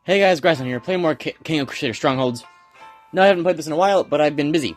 Hey guys, Grayson here, playing more King of Crusader Strongholds. No, I haven't played this in a while, but I've been busy.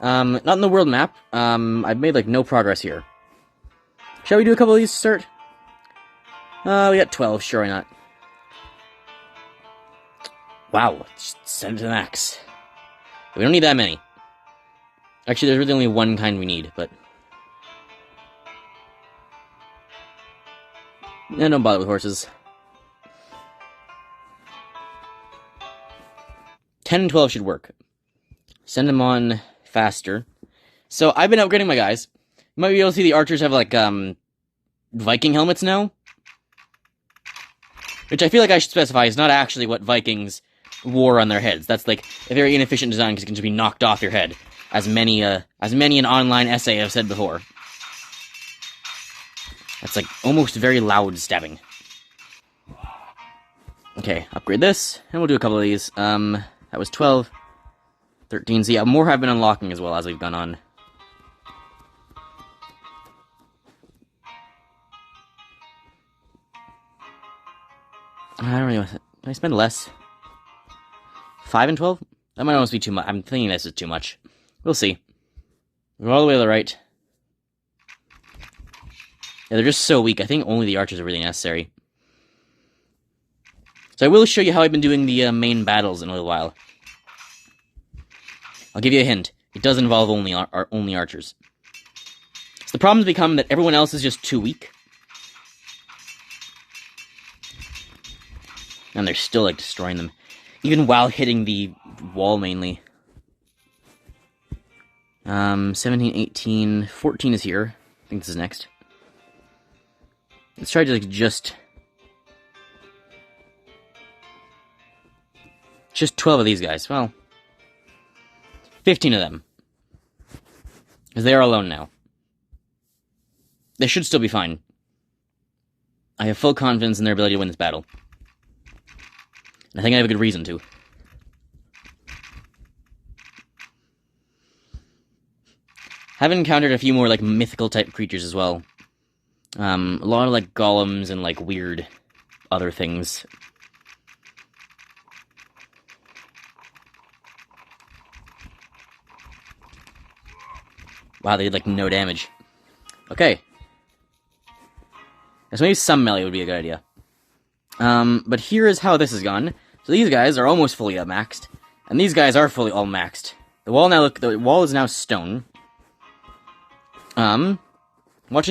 Not in the world map. I've made, like, no progress here. Shall we do a couple of these to start? We got 12, sure, why not? Wow, just send it to the max. We don't need that many. Actually, there's really only one kind we need, but... Yeah, don't bother with horses. 10 and 12 should work. Send them on faster. So, I've been upgrading my guys. You might be able to see the archers have, like, Viking helmets now. Which I feel like I should specify is not actually what Vikings wore on their heads. That's, like, a very inefficient design because it can just be knocked off your head. As many an online essay have said before. That's, like, almost very loud stabbing. Okay, upgrade this, and we'll do a couple of these. That was 12. 13, so yeah, more have been unlocking as well as we've gone on. I don't really want to... Can I spend less? 5 and 12? That might almost be too much. I'm thinking this is too much. We'll see. We're all the way to the right. Yeah, they're just so weak. I think only the archers are really necessary. So I will show you how I've been doing the main battles in a little while. I'll give you a hint. It does involve only archers. So the problem's become that everyone else is just too weak. And they're still, like, destroying them. Even while hitting the wall, mainly. 17, 18, 14 is here. I think this is next. Let's try to, like, just 12 of these guys. Well, 15 of them. Because they are alone now. They should still be fine. I have full confidence in their ability to win this battle. And I think I have a good reason to. I've encountered a few more, like, mythical type creatures as well. A lot of, like, golems and, like, weird other things. Wow, they did, like, no damage. Okay. So maybe some melee would be a good idea. But here is how this has gone. So these guys are almost fully maxed. And these guys are fully all maxed. The wall is now stone. Watching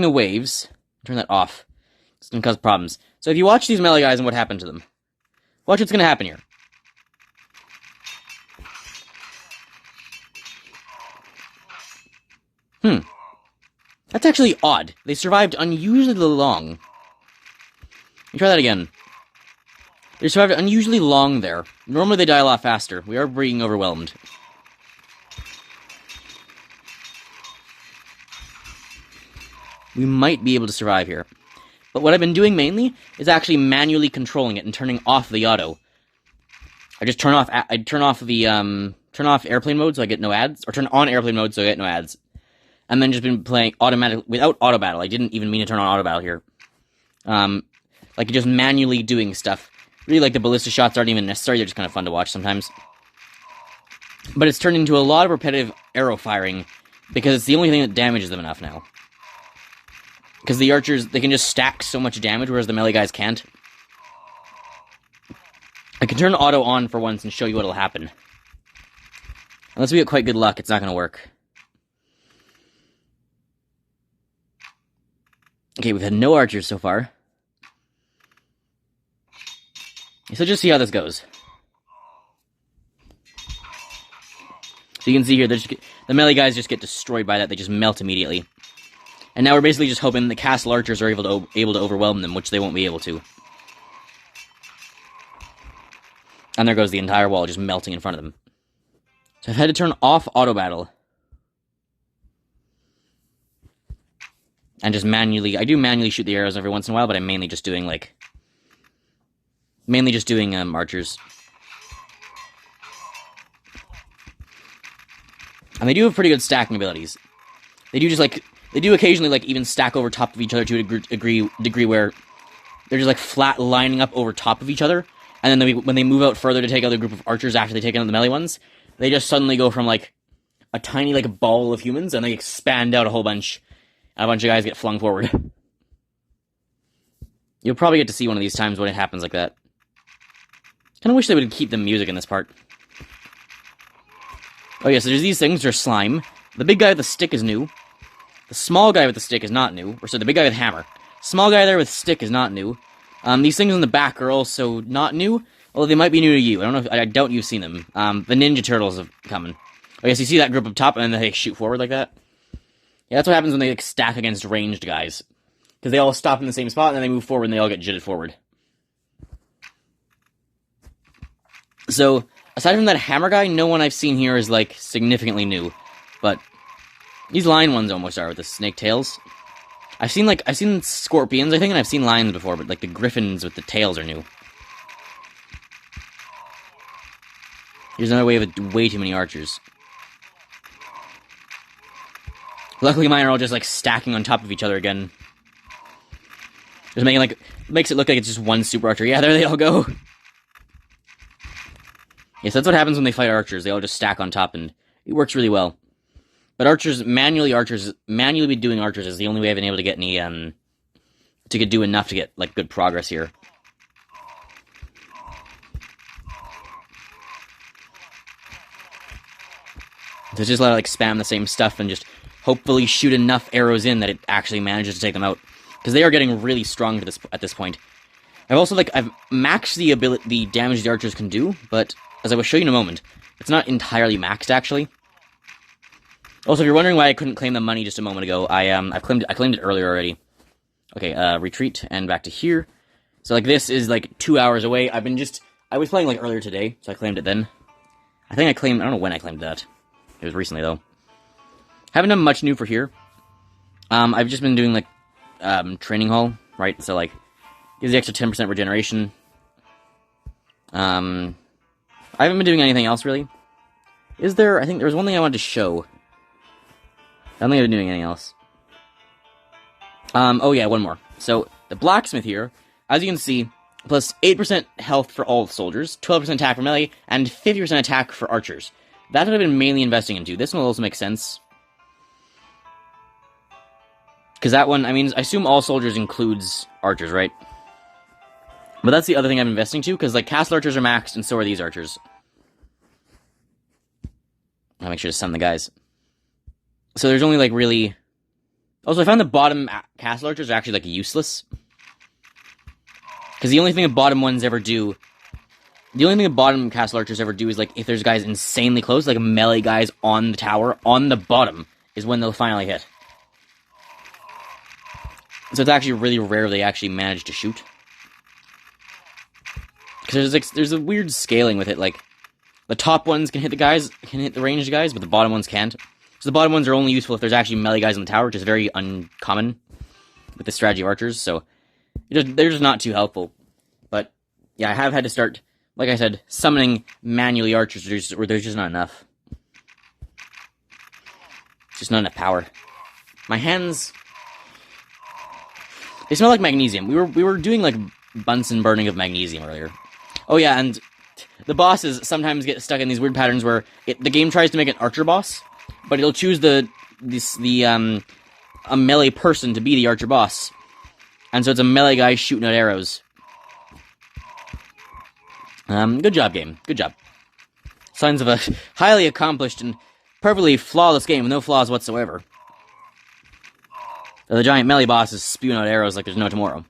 the waves. Turn that off. It's gonna cause problems. So if you watch these melee guys and what happened to them. Watch what's gonna happen here. That's actually odd. They survived unusually long. Let me try that again. They survived unusually long there. Normally they die a lot faster. We are being overwhelmed. We might be able to survive here. But what I've been doing mainly is actually manually controlling it and turning off the auto. I just turn off airplane mode so I get no ads, or turn on airplane mode so I get no ads. And then just been playing automatic without auto battle. I didn't even mean to turn on auto battle here. Like just manually doing stuff. Really, like, the ballista shots aren't even necessary. They're just kind of fun to watch sometimes. But it's turned into a lot of repetitive arrow firing because it's the only thing that damages them enough now. Because the archers, they can just stack so much damage, whereas the melee guys can't. I can turn auto on for once and show you what'll happen. Unless we get quite good luck, it's not going to work. Okay, we've had no archers so far. So just see how this goes. So you can see here, the melee guys just get destroyed by that. They just melt immediately. And now we're basically just hoping the castle archers are able to overwhelm them, which they won't be able to. And there goes the entire wall just melting in front of them. So I've had to turn off auto battle. And just manually... I do manually shoot the arrows every once in a while, but I'm mainly just doing, like... archers. And they do have pretty good stacking abilities. They do just, like... They do occasionally, like, even stack over top of each other to a degree where they're just, like, flat lining up over top of each other. and then when they move out further to take out the group of archers after they take out the melee ones, they just suddenly go from like a tiny like ball of humans, and they expand out a whole bunch, and a bunch of guys get flung forward. You'll probably get to see one of these times when it happens like that. Kind of wish they would keep the music in this part. Oh yeah, so there's these things. There's slime. The big guy with the stick is new. The small guy with the stick is not new. Or so the big guy with hammer. Small guy there with stick is not new. These things in the back are also not new, although they might be new to you. I don't know. I doubt you've seen them. The Ninja Turtles have coming. Oh yes, you see that group up top, and then they shoot forward like that. Yeah, that's what happens when they like, stack against ranged guys, because they all stop in the same spot, and then they move forward, and they all get jitted forward. So, aside from that hammer guy, no one I've seen here is, like, significantly new. But these lion ones almost are, with the snake tails. I've seen scorpions, I think, and I've seen lions before, but, like, the griffins with the tails are new. Here's another wave of way too many archers. Luckily, mine are all just, like, stacking on top of each other again. Just making, like, makes it look like it's just one super archer. Yeah, there they all go. Yes, that's what happens when they fight archers. They all just stack on top, and it works really well. But manually doing archers is the only way I've been able to get any, to do enough to get, like, good progress here. So just let it, like, spam the same stuff and just hopefully shoot enough arrows in that it actually manages to take them out. Because they are getting really strong at this point. I've also, like, I've maxed the damage the archers can do, but as I will show you in a moment, it's not entirely maxed, actually. Also, if you're wondering why I couldn't claim the money just a moment ago, I claimed it earlier already. Okay, retreat, and back to here. So, like, this is, like, 2 hours away. I was playing, like, earlier today, so I claimed it then. I don't know when I claimed that. It was recently, though. Haven't done much new for here. I've just been doing, like, training hall, right? So, like, gives the extra 10% regeneration. I haven't been doing anything else, really. I think there was one thing I wanted to show. I don't think I've been doing anything else. Oh yeah, one more. So, the blacksmith here, as you can see, plus 8% health for all soldiers, 12% attack for melee, and 50% attack for archers. That's what I've been mainly investing into. This one will also make sense. Because that one, I mean, I assume all soldiers includes archers, right? But that's the other thing I'm investing to, because, like, castle archers are maxed, and so are these archers. I'll make sure to stun the guys. So there's only, like, really... Also, I found the bottom castle archers are actually, like, useless. Because the only thing the bottom ones ever do... The only thing the bottom castle archers ever do is, like, if there's guys insanely close, like melee guys on the tower, on the bottom, is when they'll finally hit. So it's actually really rare they actually manage to shoot. Because there's a weird scaling with it, like, the top ones can hit the ranged guys, but the bottom ones can't. So the bottom ones are only useful if there's actually melee guys on the tower, which is very uncommon with the strategy of archers, so they're just not too helpful. But, yeah, I have had to start... Like I said, summoning manually archers, there's just not enough. Just not enough power. My hands... They smell like magnesium. We were doing, like, Bunsen burning of magnesium earlier. Oh yeah, and the bosses sometimes get stuck in these weird patterns where the game tries to make an archer boss, but it'll choose a melee person to be the archer boss. And so it's a melee guy shooting at arrows. Good job, game. Good job. Signs of a highly accomplished and perfectly flawless game with no flaws whatsoever. The giant melee boss is spewing out arrows like there's no tomorrow.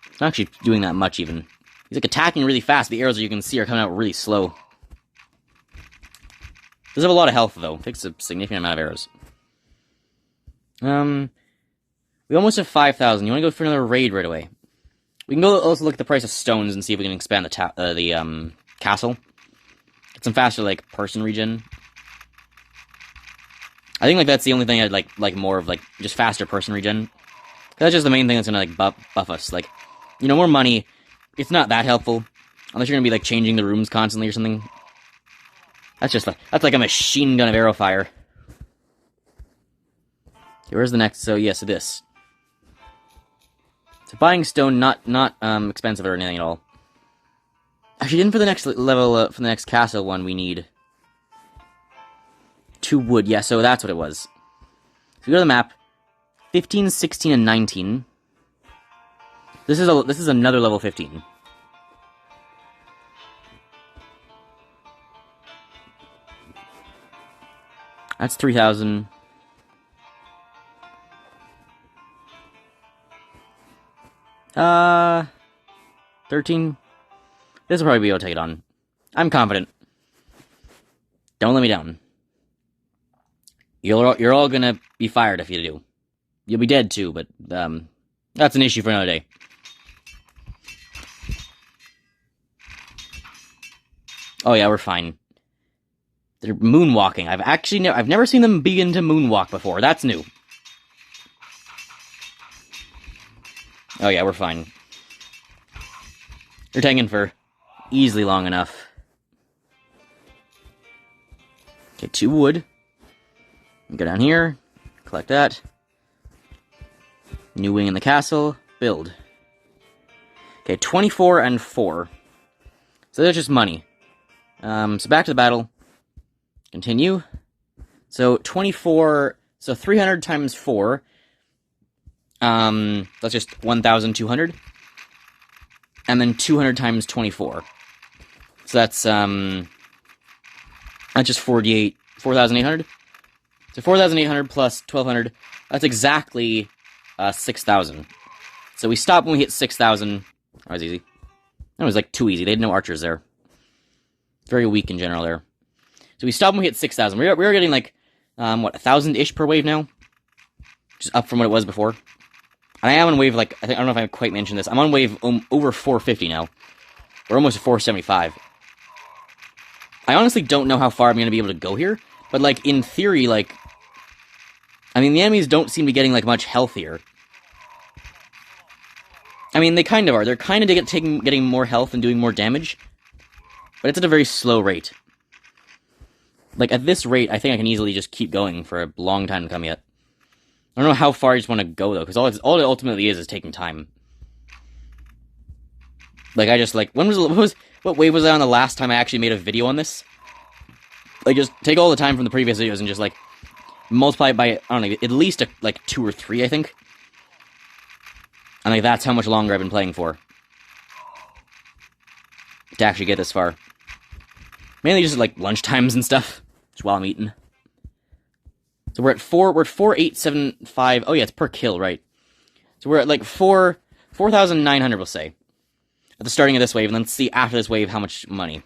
It's not actually doing that much, even. He's, like, attacking really fast. The arrows that you can see are coming out really slow. Does have a lot of health, though. Takes a significant amount of arrows. We almost have 5,000. You want to go for another raid right away? We can go also look at the price of stones and see if we can expand the castle. Get some faster, like, person regen. I think, like, that's the only thing I'd like more of, like, just faster person regen. That's just the main thing that's gonna, like, buff us. Like, you know, more money, it's not that helpful. Unless you're gonna be, like, changing the rooms constantly or something. That's like a machine gun of arrow fire. Okay, where's the next? So, yeah, so this. So buying stone, not expensive or anything at all. Actually, then for the next level, for the next castle one, we need 2 wood. Yeah, so that's what it was. So we go to the map. 15, 16, and 19. This is another level 15. That's 3,000. 13. This will probably be able to take it on. I'm confident. Don't let me down. You're all gonna be fired if you do. You'll be dead too, but that's an issue for another day. Oh yeah, we're fine. They're moonwalking. I've never seen them begin to moonwalk before. That's new. Oh yeah, we're fine. They're taking for easily long enough. Okay, 2 wood. Go down here, collect that. New wing in the castle, build. Okay, 24 and 4. So that's just money. So back to the battle. Continue. So 24, so 300 times 4. That's just 1,200. And then 200 times 24. So that's just 4,800. So 4,800 plus 1,200, that's exactly 6,000. So we stop when we hit 6,000. That was easy. That was like too easy. They had no archers there. Very weak in general there. So we stop when we hit 6,000. We were getting like, 1,000-ish per wave now? Just up from what it was before. And I am on wave, like, I don't know if I quite mentioned this. I'm on wave over 450 now. We're almost at 475. I honestly don't know how far I'm going to be able to go here. But, like, in theory, like, I mean, the enemies don't seem to be getting, like, much healthier. I mean, they kind of are. They're kind of getting more health and doing more damage. But it's at a very slow rate. Like, at this rate, I think I can easily just keep going for a long time to come yet. I don't know how far I just want to go, though, because all it ultimately is taking time. Like, I just, like, what wave was I on the last time I actually made a video on this? Like, just take all the time from the previous videos and just, like, multiply it by, I don't know, at least, like, 2 or 3, I think. And, like, that's how much longer I've been playing for. To actually get this far. Mainly just, like, lunch times and stuff. Just while I'm eating. So we're at 4,875. Oh, yeah, it's per kill, right. So we're at, like, 4,900, we'll say. At the starting of this wave, and then let's see after this wave how much money.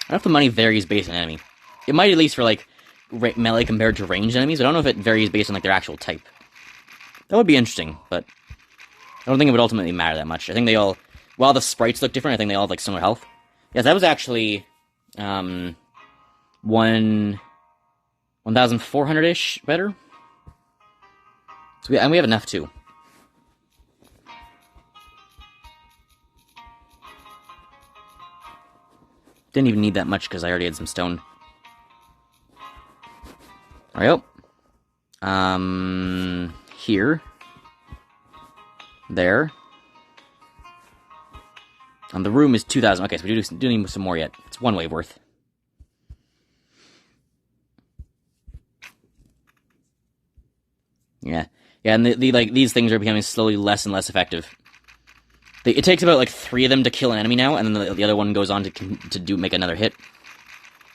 I don't know if the money varies based on enemy. It might at least for, like, melee compared to ranged enemies, but I don't know if it varies based on, like, their actual type. That would be interesting, but I don't think it would ultimately matter that much. I think they all, while the sprites look different, I think they all have, like, similar health. Yes, that was actually, 1,400-ish better. So and we have enough, too. Didn't even need that much, because I already had some stone. Alright, here. There. And the room is 2,000. Okay, so we do need some more yet. It's 1 wave worth. Yeah. Yeah, and these things are becoming slowly less and less effective. It takes about, like, 3 of them to kill an enemy now, and then the other one goes on to make another hit.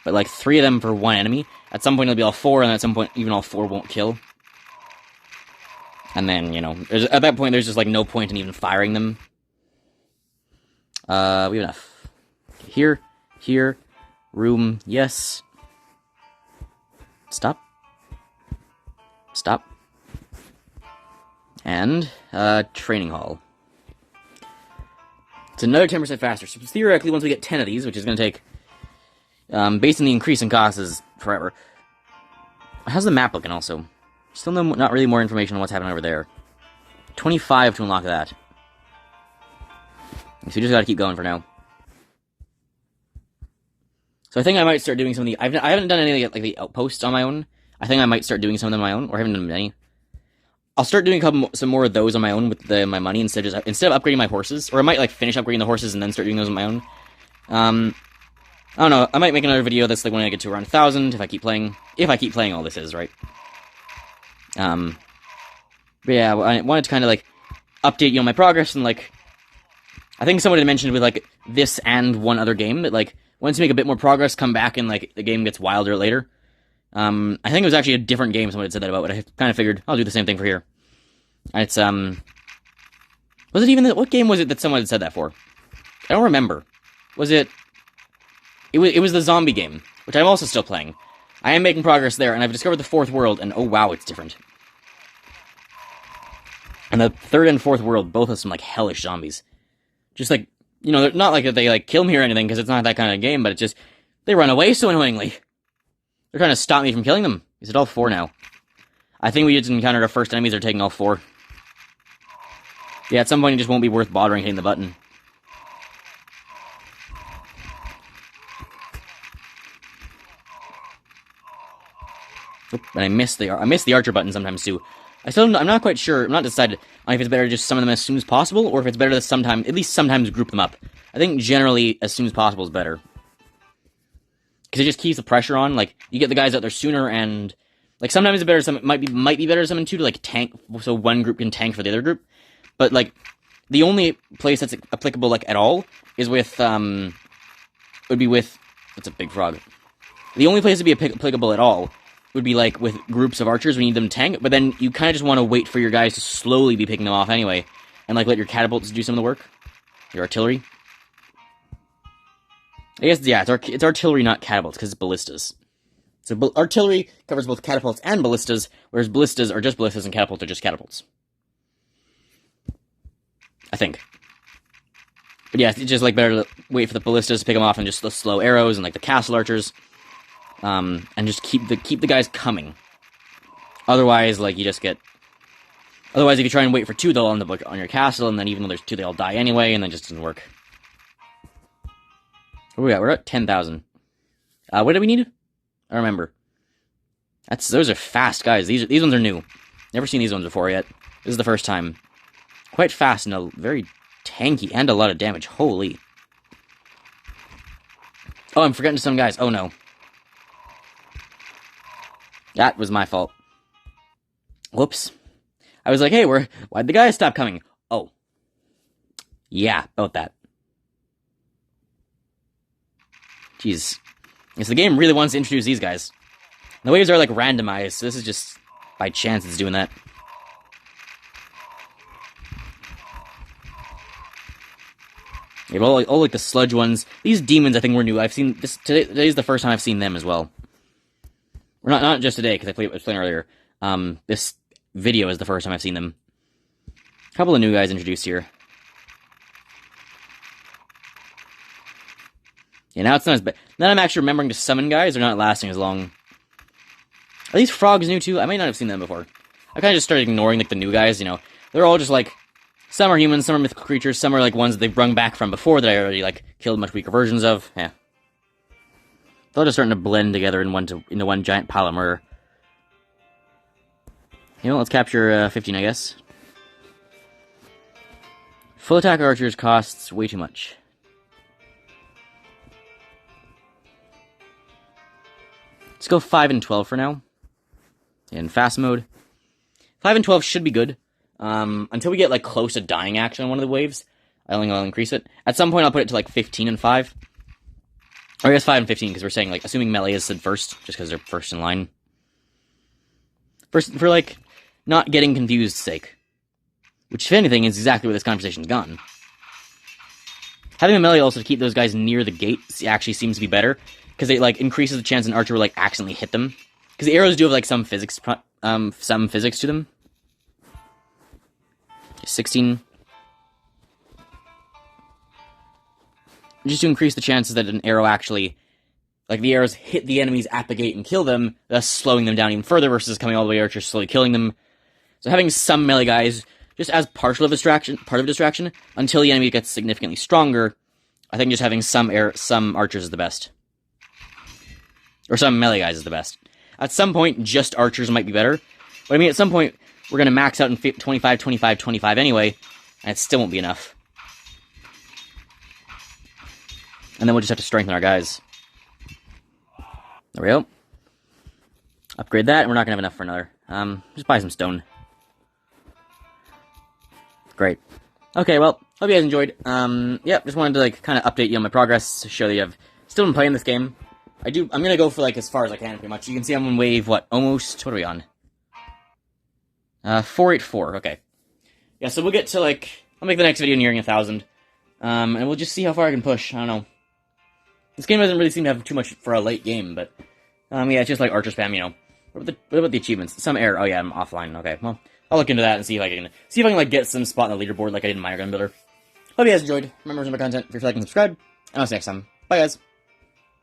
But, like, 3 of them for 1 enemy. At some point it'll be all 4, and at some point even all 4 won't kill. And then, you know, at that point there's just, like, no point in even firing them. We have enough. Here, room, yes. Stop. And, training hall. It's another 10% faster, so theoretically once we get 10 of these, which is going to take, based on the increase in cost, is forever. How's the map looking also? Still not really more information on what's happening over there. 25 to unlock that. So we just gotta keep going for now. So I think I might start doing some of the... I haven't done any of the outposts on my own. I think I might start doing some of them on my own, or I haven't done many. I'll start doing some more of those on my own with my money instead of upgrading my horses, or I might like finish upgrading the horses and then start doing those on my own. I don't know. I might make another video that's like when I get to around 1,000 if I keep playing. If I keep playing all this is right. But yeah, I wanted to kind of like update you on my progress and like. I think someone had mentioned with like this and one other game that like once you make a bit more progress, come back and like the game gets wilder later. I think it was actually a different game someone had said that about, but I kind of figured I'll do the same thing for here. And it's was it even what game was it that someone had said that for? I don't remember. Was it? It was the zombie game, which I'm also still playing. I am making progress there, and I've discovered the fourth world, and oh wow, it's different. And the third and fourth world both have some like hellish zombies. Just like, you know, not like that they like kill me or anything, because it's not that kind of game, but it's just, they run away so annoyingly. They're trying to stop me from killing them. Is it all 4 now? I think we just encountered our first enemies that are taking all 4. Yeah, at some point it just won't be worth bothering hitting the button. Oop, and I miss the archer button sometimes too. I'm not quite sure, I'm not decided on if it's better to just summon them as soon as possible, or if it's better to at least sometimes group them up. I think generally as soon as possible is better. Because it just keeps the pressure on, like, you get the guys out there sooner, and, like, sometimes it's better to summon, might be better to summon 2 to, like, tank, so one group can tank for the other group. But, like, the only place that's applicable, like, at all, is with, would be with, what's a big frog? The only place to be applicable at all would be, like, with groups of archers when you need them to tank, but then you kind of just want to wait for your guys to slowly be picking them off anyway, and, like, let your catapults do some of the work. Your artillery. I guess, yeah, it's artillery, not catapults, because it's ballistas. So artillery covers both catapults and ballistas, whereas ballistas are just ballistas and catapults are just catapults. I think. But yeah, it's just, like, better to wait for the ballistas to pick them off and just the slow arrows and, like, the castle archers. And just keep the guys coming. Otherwise, like, you just get... Otherwise, if you try and wait for 2, they'll end up on your castle, and then even though there's 2, they all die anyway, and then it just doesn't work. What we got? We're at 10,000. What do we need? I remember. Those are fast guys. These ones are new. Never seen these ones before yet. This is the first time. Quite fast and very tanky and a lot of damage. Holy. Oh, I'm forgetting some guys. Oh no. That was my fault. Whoops. I was like, hey, why'd the guys stop coming? Oh. Yeah, about that. Jeez. Yes, the game really wants to introduce these guys. The waves are, like, randomized, so this is just by chance it's doing that. Yeah, but all like, the sludge ones. These demons, I think, were new. I've seen this... Today's the first time I've seen them as well. Or not just today, because I was playing earlier. This video is the first time I've seen them. A couple of new guys introduced here. Yeah, now it's not as bad. Now I'm actually remembering to summon guys, they're not lasting as long. Are these frogs new too? I might not have seen them before. I kind of just started ignoring, like, the new guys, you know. They're all just, like, some are humans, some are mythical creatures, some are, like, ones that they've brung back from before that I already, like, killed much weaker versions of. Yeah. They're all just starting to blend together into one giant pile of murder. You know, let's capture 15, I guess. Full attack archers costs way too much. Let's go 5 and 12 for now. In fast mode. 5 and 12 should be good. Until we get, like, close to dying action on one of the waves. I'll increase it. At some point, I'll put it to, like, 15 and 5. Or I guess 5 and 15, because we're saying, like, assuming melee is said first, just because they're first in line. For, like, not getting confused sake. Which, if anything, is exactly where this conversation's gone. Having a melee also to keep those guys near the gate actually seems to be better. Because it, like, increases the chance an archer will, like, accidentally hit them. Because the arrows do have, like, some physics to them. 16. Just to increase the chances that an arrow actually... Like, the arrows hit the enemies at the gate and kill them, thus slowing them down even further versus coming all the way archer, slowly killing them. So having some melee guys, just as part of distraction, until the enemy gets significantly stronger, I think just having some archers is the best. Or some melee guys is the best. At some point, just archers might be better. But I mean, at some point, we're going to max out in 25, 25, 25 anyway, and it still won't be enough. And then we'll just have to strengthen our guys. There we go. Upgrade that, and we're not going to have enough for another. Just buy some stone. Great. Okay, well, hope you guys enjoyed. Yeah, just wanted to, like, kind of update you on my progress, to show that I've still been playing this game. I'm gonna go for, like, as far as I can, pretty much. You can see I'm on wave, what, almost, what are we on? 484, okay. Yeah, so we'll get to, like, I'll make the next video nearing 1,000. And we'll just see how far I can push, I don't know. This game doesn't really seem to have too much for a late game, but, yeah, it's just like archer spam, you know. What about the achievements? Some error, oh yeah, I'm offline, okay, well, I'll look into that and see if I can, like, get some spot in the leaderboard like I did in Miner Gun Builder. Hope you guys enjoyed. Remember, some more content, if you're liking and subscribe, and I'll see you next time. Bye, guys.